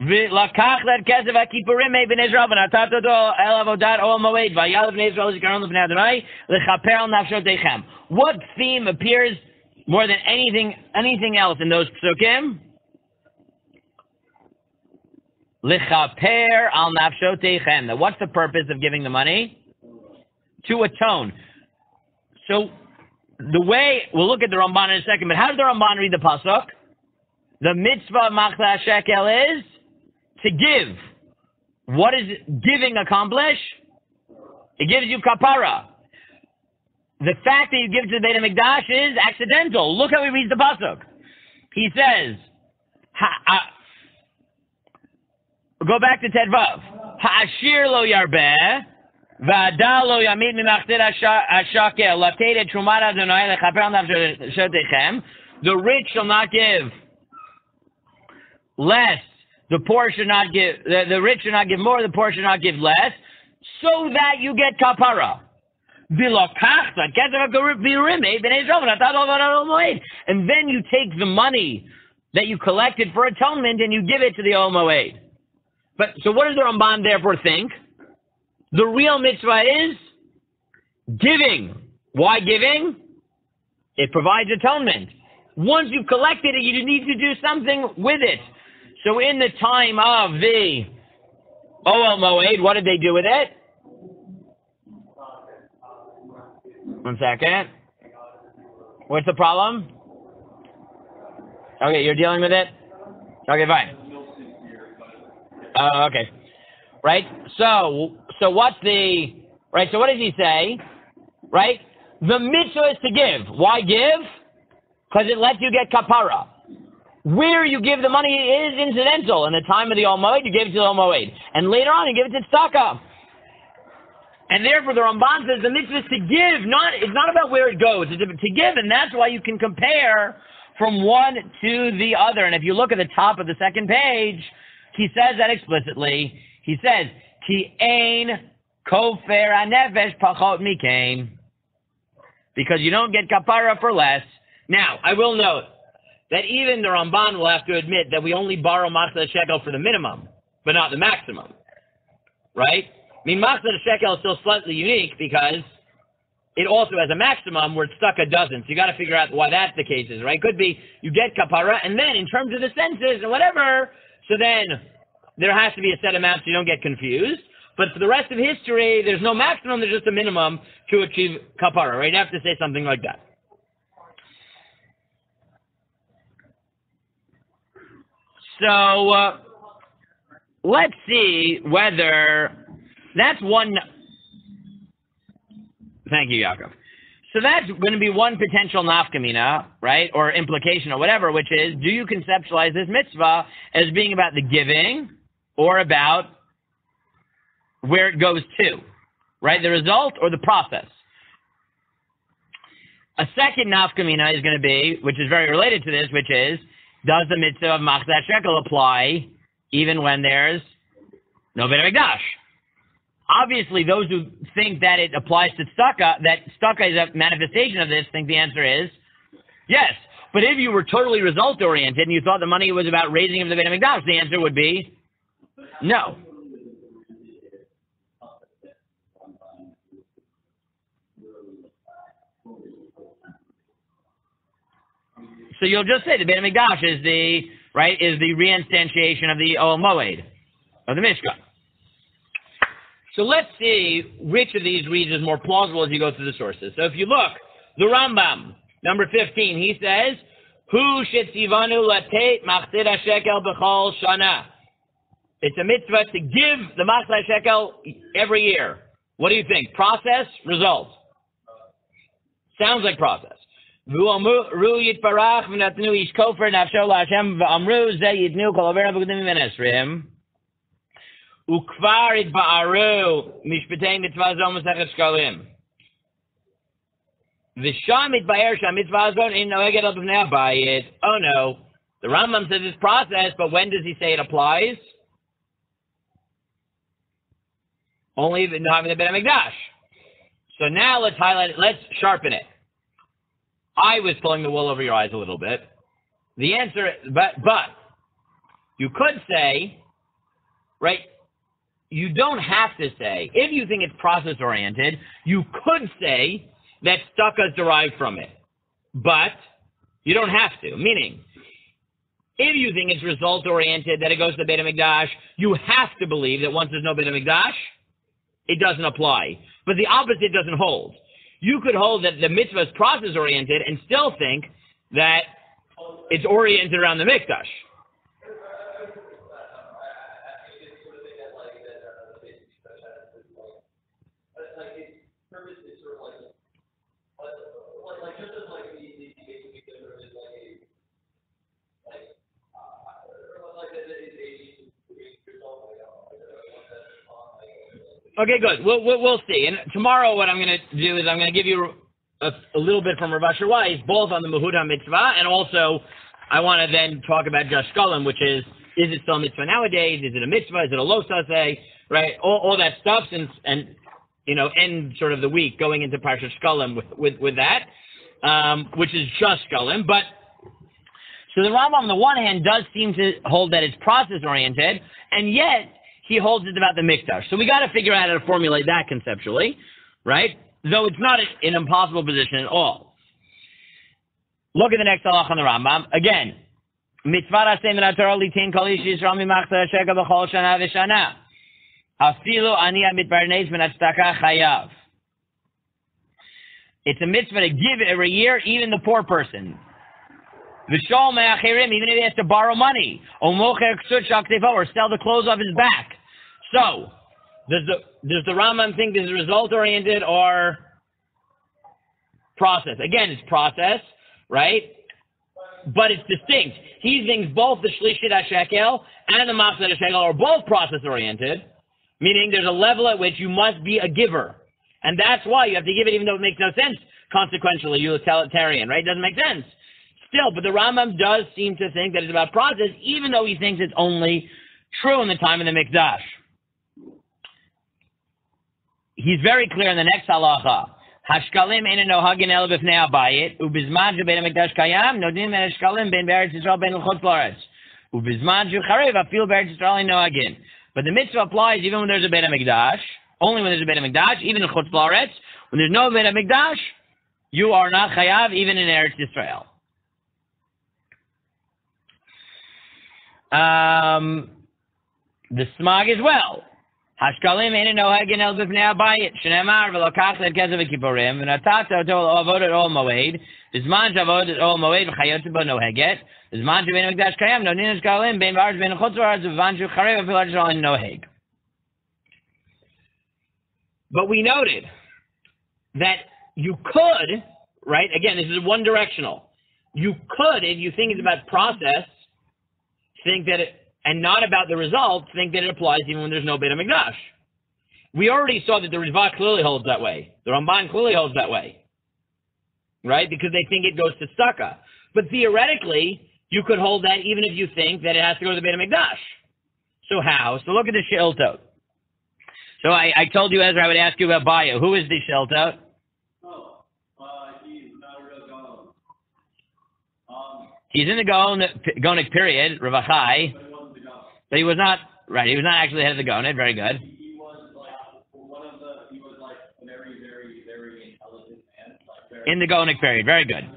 ולקח את כסף הכיפורים מבני ישראל ונתת אותו אל עבודת אוהל מועד ויעל בני ישראל זיכרון לפני אדוני לכפר על נפשותיכם. What theme appears more than anything else in those psukim? Lechaper al nafshotechem. What's the purpose of giving the money? To atone. So the way, we'll look at the Ramban in a second, but how does the Ramban read the pasuk? The mitzvah of Machatzit HaShekel is to give. What does giving accomplish? It gives you kapara. The fact that you give to the Beit HaMikdash is accidental. Look how he reads the pasuk. He says, go back to Tedvav. Ha'ashir lo yarbeh, v'adal lo yamid mimachtzit HaShekel, latei et trumat Adonai lechaper al nafshotechem. The rich shall not give less. The poor should not give. The rich should not give more. The poor should not give less, so that you get kapara. And then you take the money that you collected for atonement and you give it to the Ohl Moed. But so what does the Ramban therefore think? The real mitzvah is giving. Why giving? It provides atonement. Once you've collected it, you need to do something with it. So in the time of the Ohl Moed, what did they do with it? 1 second. What's the problem? Okay, you're dealing with it? Okay, fine. Okay. Right? So what's the... Right, so what does he say? Right? The mitzvah is to give. Why give? Because it lets you get kapara. Where you give the money is incidental. In the time of the Ohl Moed, you give it to the Ohl Moed. And later on, you give it to tzedakah. And therefore, the Ramban says the mitzvah is to give. It's not about where it goes. It's to give, and that's why you can compare from one to the other. And if you look at the top of the second page, he says that explicitly. He says, Ki ein kofer hanefesh pachot mikein. because you don't get kapara for less. Now, I will note that even the Ramban will have to admit that we only borrow Machatzit HaShekel for the minimum, but not the maximum, right? I mean, Machatzit HaShekel is still slightly unique because it also has a maximum where tzedakah doesn't. So you got to figure out why that's the case, right? Could be you get kapara, and then in terms of the senses and whatever, so then there has to be a set amount so you don't get confused. But for the rest of history, there's no maximum, there's just a minimum to achieve kapara, right? You have to say something like that. So let's see whether that's one. Thank you, Yaakov. So that's going to be one potential nafkamina, right, or implication or whatever, which is, do you conceptualize this mitzvah as being about the giving or about where it goes to, right, the result or the process? A second nafkamina is going to be, which is very related to this, which is, does the mitzvah of Machatzit HaShekel apply even when there's no Beit HaMikdash? Obviously, those who think that it applies to tzedakah, that tzedakah is a manifestation of this, think the answer is yes. But if you were totally result-oriented and you thought the money was about raising of the Beit HaMikdash, the answer would be no. So you'll just say the Beit HaMikdash is the reinstantiation of the Oel Moed, of the Mishkan. So let's see which of these reads is more plausible as you go through the sources. So if you look, the Rambam, number 15, he says, Hu shetzivanu latet Machatzit HaShekel b'chol shana. It's a mitzvah to give the Machatzit HaShekel every year. What do you think? Process, result? Sounds like process. V'amru yitparach v'natnu ish kofer nafsho la'Hashem v'amru ze yitnu kol avera v'gudim v'nesrim. Ukvar itba'aru mishpatei mitzvah zon masechet shkalim. V'sham itba'er sham mitzvah zon in noeged al b'nei habayit. Oh no, the Rambam says it's process, but when does he say it applies? Only if not having the Beit HaMikdash. So now let's highlight it, let's sharpen it. I was pulling the wool over your eyes a little bit. The answer, but you could say, right, you don't have to say, if you think it's process-oriented, you could say that tzedakah is derived from it. But you don't have to. Meaning, if you think it's result-oriented, that it goes to the Beit HaMikdash, you have to believe that once there's no Beit HaMikdash, it doesn't apply. But the opposite doesn't hold. You could hold that the mitzvah is process-oriented and still think that it's oriented around the mikdash. Okay, good. We'll see. And tomorrow what I'm going to do is I'm going to give you a little bit from Rav Asher Weiss, both on the Mehuda mitzvah, and also I want to then talk about Just Shkalim, which is it still a mitzvah nowadays? Is it a mitzvah? Is it a lo saseh? Right? All that stuff, and you know, end sort of the week going into Parshat Shkalim with that, which is Just Shkalim. But so the Rambam on the one hand does seem to hold that it's process-oriented, and yet he holds it about the mikdash. So we got to figure out how to formulate that conceptually, right? Though it's not an impossible position at all. Look at the next halach on the Rambam. Again, mitzvah aseh min haTorah litin kol ish yisrael mimachzet HaShekel b'chol shana v'shana. Afilu ani hamitparnes min hatzedakah chayav. It's a mitzvah to give every year, even the poor person. V'shol me'achirim, even if he has to borrow money, or mocher ksut shal ktefo, or sell the clothes off his back. So, does the Rambam think this is result-oriented or process? Again, it's process, right? But it's distinct. He thinks both the Shlishit HaShekel and the Machatzit HaShekel are both process-oriented, meaning there's a level at which you must be a giver. And that's why you have to give it even though it makes no sense, consequentially, utilitarian, right? It doesn't make sense. Still, but the Rambam does seem to think that it's about process, even though he thinks it's only true in the time of the Mikdash. He's very clear in the next halacha. Hashkalim ein nohagin el b'fnei habayit, ubizman shebein hamikdash kayam, nodim hashkalim ben be'eretz Yisrael ben l'chutz la'aretz. Ubizman shu charev afil be'eretz Yisrael ein nohagin. But the mitzvah applies even when there's a Beit HaMikdash, only when there's a Beit HaMikdash, even in Chutz La'aretz. When there's no Beit HaMikdash, you are not chayav even in Eretz Yisrael. The smog as well. Hashkalim ein nohagin el b'fnei habayit, shneimar v'lokach et kezav v'kippurim, v'natata oto avod ol moed, b'zman shavod ol moed v'chayot bo noheget, b'zman shebein hamikdash kayam, nonin hashkalim bein v'aretz bein chutz la'aretz, v'van shu charev afil Eretz Yisrael ein noheg. But we noted that you could, right, again, this is one directional. You could, if you think it's about process, think that it, and not about the result, think that it applies even when there's no Beit HaMikdash. We already saw that the Rizvah clearly holds that way. The Ramban clearly holds that way. Right? Because they think it goes to tzedakah. But theoretically, you could hold that even if you think that it has to go to the Beit HaMikdash. So how? So look at the She'iltot. So I told you, Ezra, I would ask you about Baya. Who is the She'iltot? He's not a real Gaon. He's in the Gonic period, Ravachai. But he was not, right, he was not actually head of the Gonid. Very good. He was like he was like a very, very, very intelligent man. Like very, in the Gonic period. Very good. In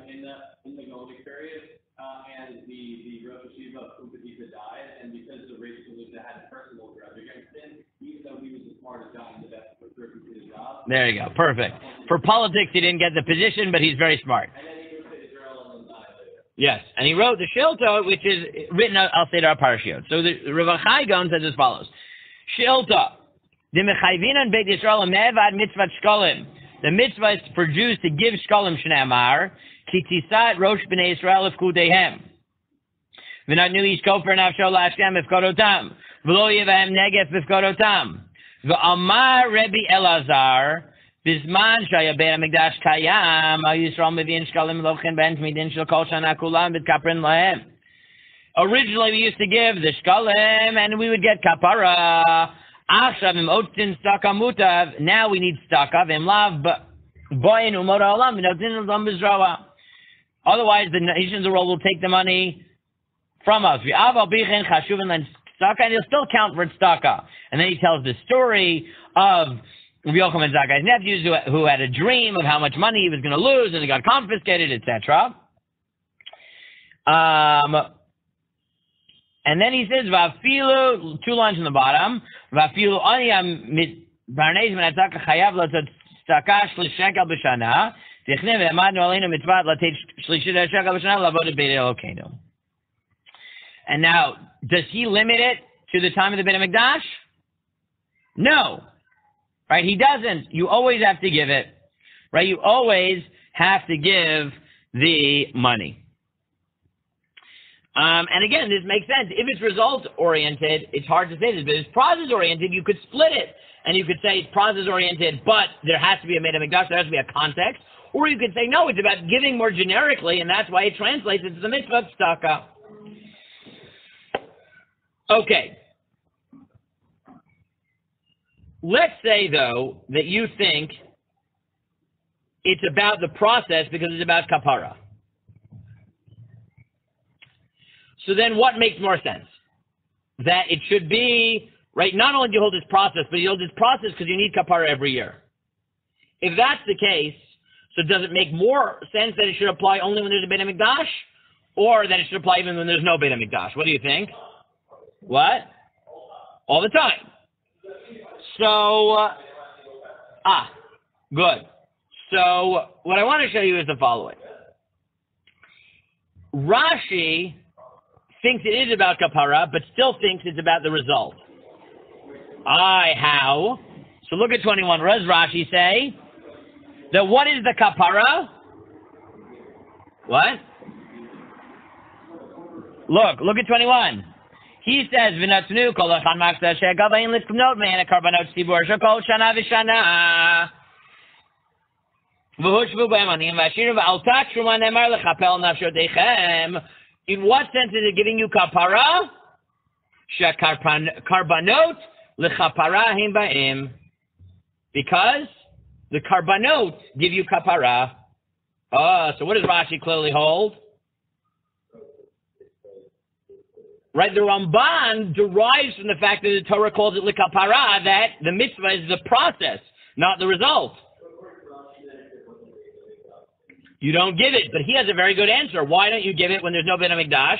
the Gonic period, and the Rosh Hashiva of Upadita died, and because the Rosh Hashiva had a personal grudge against him, even though he was the smartest guy and the best person for his job. There you go. Perfect. For politics, he didn't get the position, but he's very smart. And then he moved to Israel and then died later. Yes, and he wrote the She'iltot, which is written, I'll say to our parashiot. So the Rav Chai Gaon says as follows: She'iltot, the mechayvinan beit Yisrael mevad mitzvat shkolim. The mitzvah is for Jews to give shkolim shneimar ki tisat rosh bnei Yisrael ifkudehem. V'natnu ish kofer nafsho la'Hashem ifkodotam v'lo yivahem negef ifkodotam v'amar Rebbe Elazar. Bisman shaya Beit HaMikdash kayam, Yisrael mevin shkalim lochin ben tmidin shel kol shana kulam b'tkaprin lahem. Originally, we used to give the shkalim, and we would get kapara. Achshav im otzin tzedaka mutav. Now we need tzedaka v'imlav boyin umot ha'olam v'notzin l'dam b'zrawa. Otherwise, the nations of the world will take the money from us. V'aval bichin chashuvin len tzedaka, and he'll still count for tzedaka. And then he tells the story of Rabbi Yochanan Zakkai's nephews who had a dream of how much money he was going to lose, and it got confiscated, etc. And then he says, "Vafilu," 2 lines on the bottom. "Vafilu aniyam mit barnez menatzaka chayav latzaka shekel b'shana tichne ve'amadnu aleinu mitzvat latet shlishit shekel b'shana lavod beit Elokeinu." And now, does he limit it to the time of the Beit HaMikdash? No. Right? He doesn't. You always have to give it. Right? You always have to give the money. And again, this makes sense. If it's result-oriented, it's hard to say this, but if it's process-oriented, you could split it. And you could say it's process-oriented, but there has to be a Beit HaMikdash, there has to be a context. Or you could say, no, it's about giving more generically, and that's why it translates into the mitzvah tzedakah. Okay. Let's say, though, that you think it's about the process because it's about kapara. So then what makes more sense? That it should be, right, not only do you hold this process, but you hold this process because you need kapara every year. If that's the case, so does it make more sense that it should apply only when there's a Beit HaMikdash? Or that it should apply even when there's no Beit HaMikdash? What do you think? What? All the time. So, good. So, what I want to show you is the following. Rashi thinks it is about kapara, but still thinks it's about the result. How? So look at 21. What does Rashi say? That what is the kapara? What? Look at 21. He says, "V'natnu kol echan maksa shekel v'ayin litknot me'en karbanot tzibur shekol shana v'shana v'hushvu b'emanim v'ashiru v'al takshuma nemar lechapel nafshodechem." In what sense is it giving you kapara? Shekarbanot lechapara him ba'im. Because The karbanot give you kapara. So what does Rashi clearly hold? Right, the Ramban derives from the fact that the Torah calls it likapara, that the mitzvah is the process, not the result. You don't give it, but he has a very good answer. Why don't you give it when there's no Beit HaMikdash?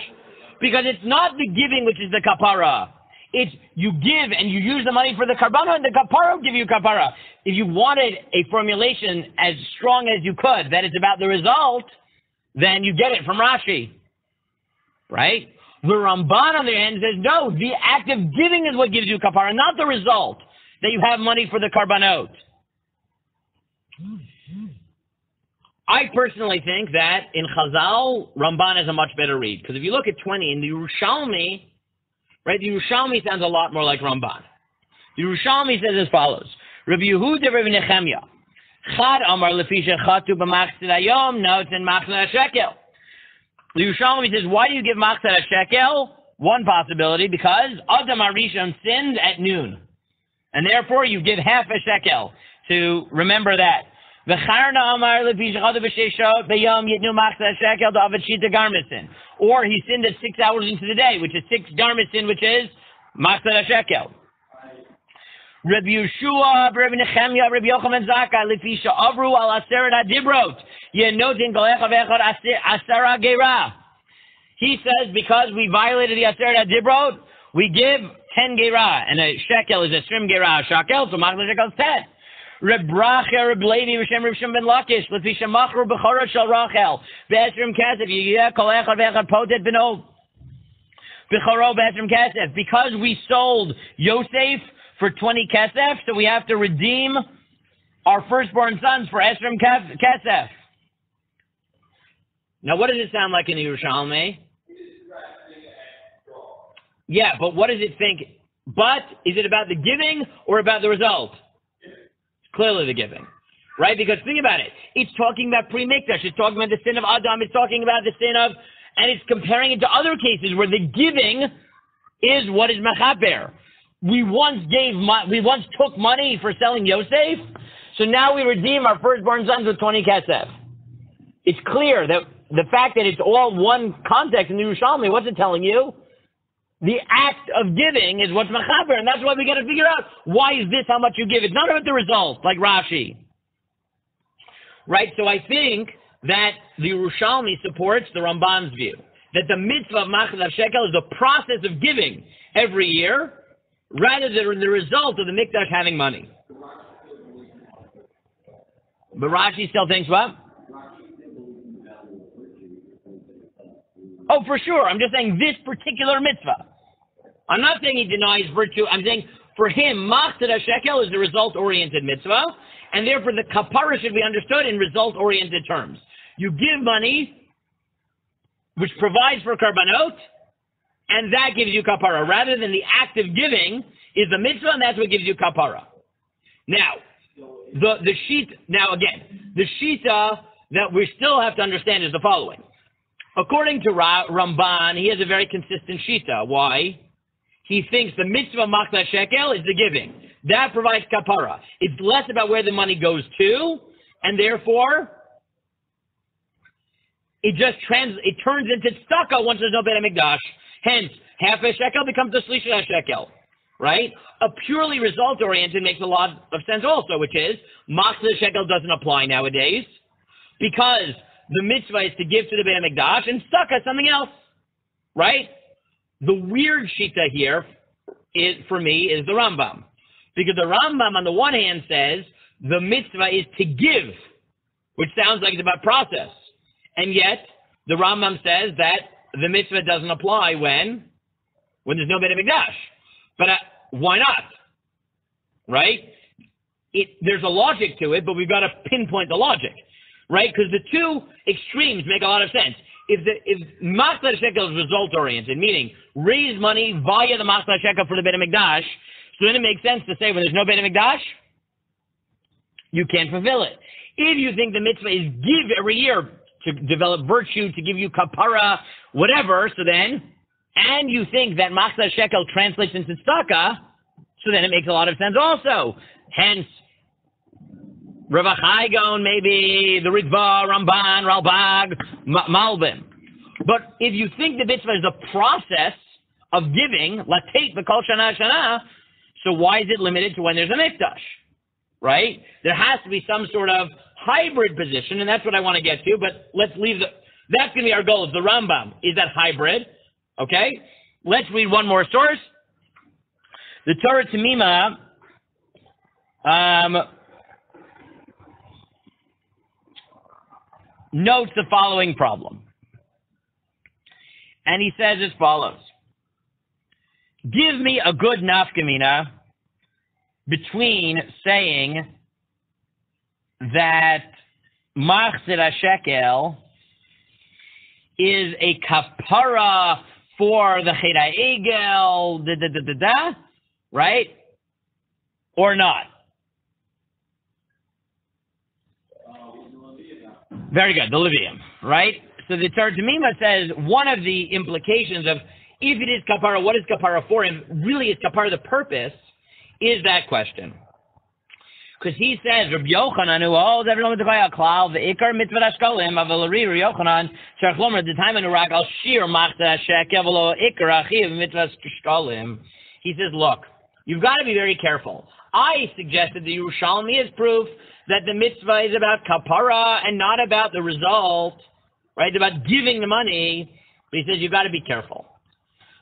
Because it's not the giving which is the kapara. It's you give and you use the money for the karbana, and the kapara will give you kapara. If you wanted a formulation as strong as you could, that it's about the result, then you get it from Rashi. Right? The Ramban, on the other hand, says, no, the act of giving is what gives you kapara, not the result, that you have money for the karbanot. I personally think that in Chazal, Ramban is a much better read. Because if you look at 20, in the Yerushalmi, right, the Yerushalmi sounds a lot more like Ramban. The Yerushalmi says as follows, Rabbi Yehuda Rabbi Nechemya, Chad Amar Lefisha Chatu B'Machatzit Hayom Notes in Machatzit HaShekel. The Yerushalmi says, why do you give Machatzit HaShekel? One possibility, because Adam HaRishon sinned at noon. And therefore you give half a shekel to remember that. Or he sinned at 6 hours into the day, which is 6 garmisin, which is Machatzit HaShekel. Rabbi Yeshua, Rabbi Nechemya, Rabbi Yochanan Zakkai, Lefisha Avru al Aseret HaDibrot, Yenotin Golecha Vechad Asara Geira. He says because we violated the Aseret HaDibrot, we give 10 Geira, and a shekel is a Shrim Geira, a shekel, so Machatzit HaShekel is 10. Reb Bracha, Reb Levi, Reb Shem ben Lakish, Lefisha Machru Bechorot Shel Rachel, Be'esrim Kesef, Yigeh Kol Echad Vechad Potet Beno, Bechoro Be'esrim Kesef. Because we sold Yosef for 20 kesef, so we have to redeem our firstborn sons for Esrim kesef. Now, what does it sound like in the Yerushalmi? Yeah, but what does it think? But is it about the giving or about the result? It's clearly the giving, right? Because think about it. It's talking about pre-mikdash. It's talking about the sin of Adam. It's talking about the sin of, and it's comparing it to other cases where the giving is what is mechaper. We once took money for selling Yosef, so now we redeem our firstborn sons with 20 kesef. It's clear that the fact that it's all one context in the Yerushalmi, what's it telling you? The act of giving is what's mechaber, and that's why we got to figure out why is this how much you give. It's not about the result, like Rashi. Right? So I think that the Yerushalmi supports the Ramban's view, that the mitzvah of Machatzit HaShekel is the process of giving every year, rather than the result of the mikdash having money. But Rashi still thinks what? Oh, for sure. I'm just saying this particular mitzvah. I'm not saying he denies virtue. I'm saying for him, Machatzit HaShekel is a result-oriented mitzvah, and therefore the kapara should be understood in result-oriented terms. You give money, which provides for karbanot, and that gives you kapara, rather than the act of giving is the mitzvah, and that's what gives you kapara. Now, the shita that we still have to understand is the following. According to Ramban, he has a very consistent shita. Why? He thinks the mitzvah Machatzit HaShekel is the giving. That provides kapara. It's less about where the money goes to, and therefore, it turns into tzedakah once there's no Beit HaMikdash. Hence, half a shekel becomes a shlisha shekel, right? A purely result-oriented makes a lot of sense also, which is, Machatzit HaShekel doesn't apply nowadays, because the mitzvah is to give to the Beit HaMikdash, and tzedakah is something else, right? The weird shita here, for me, is the Rambam. Because the Rambam, on the one hand, says, the mitzvah is to give, which sounds like it's about process. And yet, the Rambam says that the mitzvah doesn't apply when there's no Beit HaMikdash. But why not? Right? There's a logic to it, but we've got to pinpoint the logic. Right? Because the two extremes make a lot of sense. If Machatzit HaShekel is result-oriented, meaning raise money via the Machatzit HaShekel for the Beit HaMikdash, so then it makes sense to say when there's no Beit HaMikdash, you can't fulfill it. If you think the mitzvah is give every year to develop virtue, to give you kapara, whatever, and you think that Machatzit HaShekel translates into tzedakah, so then it makes a lot of sense also. Hence, Rav Achai Gaon, maybe the Ritva, Ramban, Ralbag, Malbim. But if you think the mitzvah is a process of giving, lateit v'kol shana shana, so why is it limited to when there's a mikdash? Right? There has to be some sort of hybrid position, and that's what I want to get to, but let's leave that's going to be our goal, is the Rambam. Is that hybrid? Okay? Let's read one more source. The Torah Tamima, notes the following problem. And he says as follows. Give me a good nafkamina between saying that Machatzit HaShekel is a kapara for the Chedai Egel, right? Or not? Very good, the Levium, right? So the Tartamima says one of the implications of if it is kapara, what is kapara for, and really is kapara the purpose, is that question. Because he says, Rabbi Yochanan, who holds everyone with the klal, the ikar mitzvah shkalim, avalari Rabbi Yochanan, shachlomer, the time in Iraq, al shir machta shekel, v'lo ikar achiv mitzvah shkalim. He says, look, you've got to be very careful. I suggested the Yerushalmi is proof that the mitzvah is about kapara and not about the result, right? It's about giving the money. But he says you've got to be careful.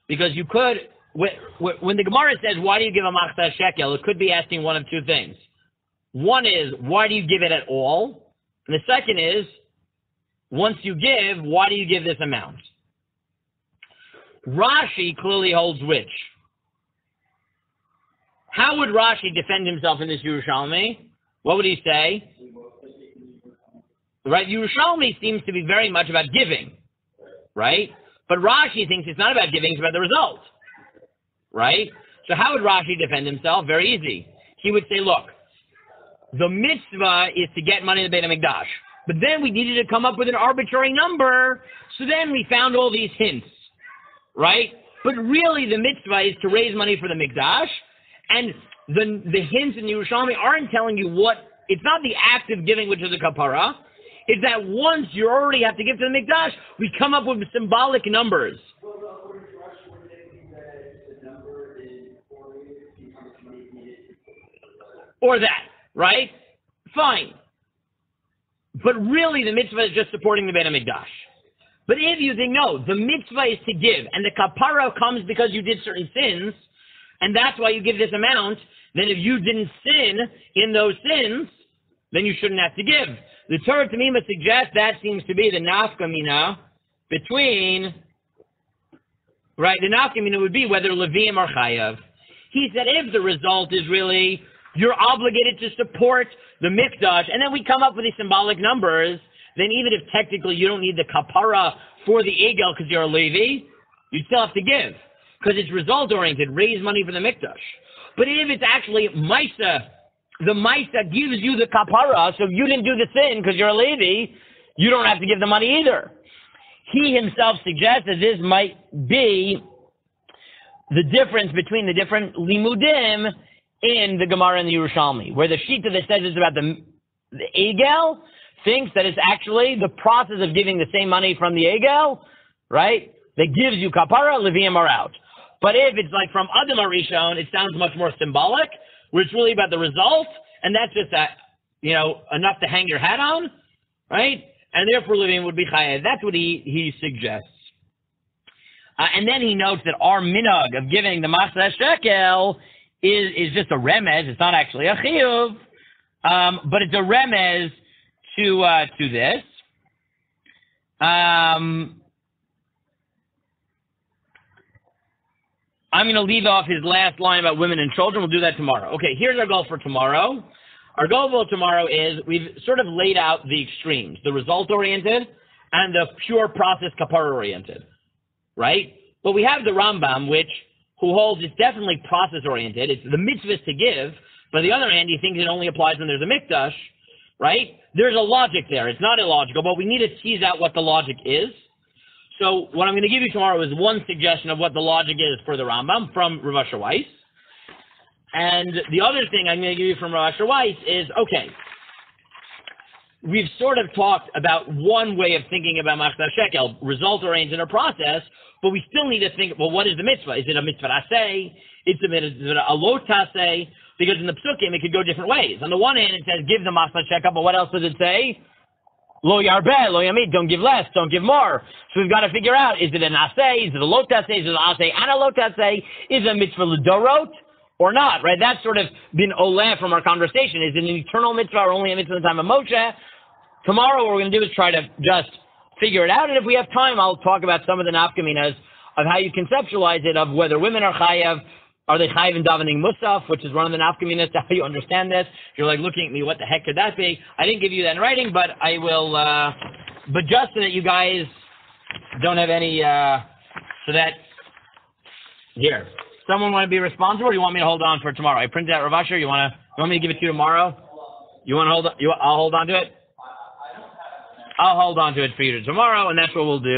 Because you could, when the Gemara says, why do you give a machta shekel, it could be asking one of two things. One is, why do you give it at all? And the second is, once you give, why do you give this amount? Rashi clearly holds which? How would Rashi defend himself in this Yerushalmi? What would he say? Right, Yerushalmi seems to be very much about giving, right? But Rashi thinks it's not about giving, it's about the result, right? So how would Rashi defend himself? Very easy. He would say, look, the mitzvah is to get money in the Beit HaMikdash. But then we needed to come up with an arbitrary number, so then we found all these hints, right? But really the mitzvah is to raise money for the Mikdash, and the hints in Yerushalmi aren't telling you what, it's not the act of giving which is a kapara, it's that once you already have to give to the Mikdash, we come up with symbolic numbers. Or that, right? Fine. But really the mitzvah is just supporting the Beit HaMikdash. But if you think, no, the mitzvah is to give, and the kapara comes because you did certain sins, and that's why you give this amount, then if you didn't sin in those sins, then you shouldn't have to give. The Torah Tamima suggests that seems to be the nafkamina between, right, the nafkamina would be whether Leviim or Chayav. He said if the result is really, you're obligated to support the Mikdash, and then we come up with these symbolic numbers, then even if technically you don't need the kapara for the Egel because you're a Levi, you still have to give. Because it's result-oriented, raise money for the Mikdash. But if it's actually Maisa, the Maisa gives you the kapara, so if you didn't do the sin because you're a Levi, you don't have to give the money either. He himself suggests that this might be the difference between the different limudim in the Gemara and the Yerushalmi, where the Shita that says it's about the Egel thinks that it's actually the process of giving the same money from the Egel, right, that gives you kapara, Leviim are out. But if it's like from Adam Arishon, it sounds much more symbolic, where it's really about the result, and that's just enough to hang your hat on, right? And therefore Leviim would be chayav. That's what he suggests. And then he notes that our minhag of giving the Machatzit HaShekel is just a remez. It's not actually a chiyuv, but it's a remez to this. I'm going to leave off his last line about women and children. We'll do that tomorrow. Okay, here's our goal for tomorrow. Our goal for tomorrow is we've sort of laid out the extremes, the result-oriented and the pure process kapara-oriented, right? But we have the Rambam, who holds it's definitely process-oriented. It's the mitzvahs to give. But on the other hand, he thinks it only applies when there's a mikdash, right? There's a logic there. It's not illogical, but we need to tease out what the logic is. So what I'm going to give you tomorrow is one suggestion of what the logic is for the Rambam from Rav Asher Weiss. And the other thing I'm going to give you from Rav Asher Weiss is, okay, we've sort of talked about one way of thinking about Machatzit HaShekel, result-oriented or process, but we still need to think, well, what is the mitzvah? Is it a mitzvah aseh? Is it a lo taseh? Because in the psukim, it could go different ways. On the one hand, it says, give the Machatzit HaShekel, but what else does it say? Lo yarbeh, lo yamid, don't give less, don't give more. So we've got to figure out, is it an aseh? Is it a lo taseh? Is it an aseh and a lo taseh? Is it a mitzvah l'dorot or not? Right? That's sort of been oleh from our conversation. Is it an eternal mitzvah or only a mitzvah in the time of Moshe? Tomorrow, what we're going to do is try to just figure it out, and if we have time, I'll talk about some of the nafkaminas of how you conceptualize it, of whether women are chayav, are they chayav in davening musaf, which is one of the nafkaminas to how you understand this. You're like looking at me, what the heck could that be? I didn't give you that in writing, but I will, but just so that you guys don't have any, so that, here. Someone want to be responsible, or you want me to hold on for tomorrow? I printed out Rav Asher, you want me to give it to you tomorrow? You want to hold on, I'll hold on to it? I'll hold on to it for you tomorrow, and that's what we'll do.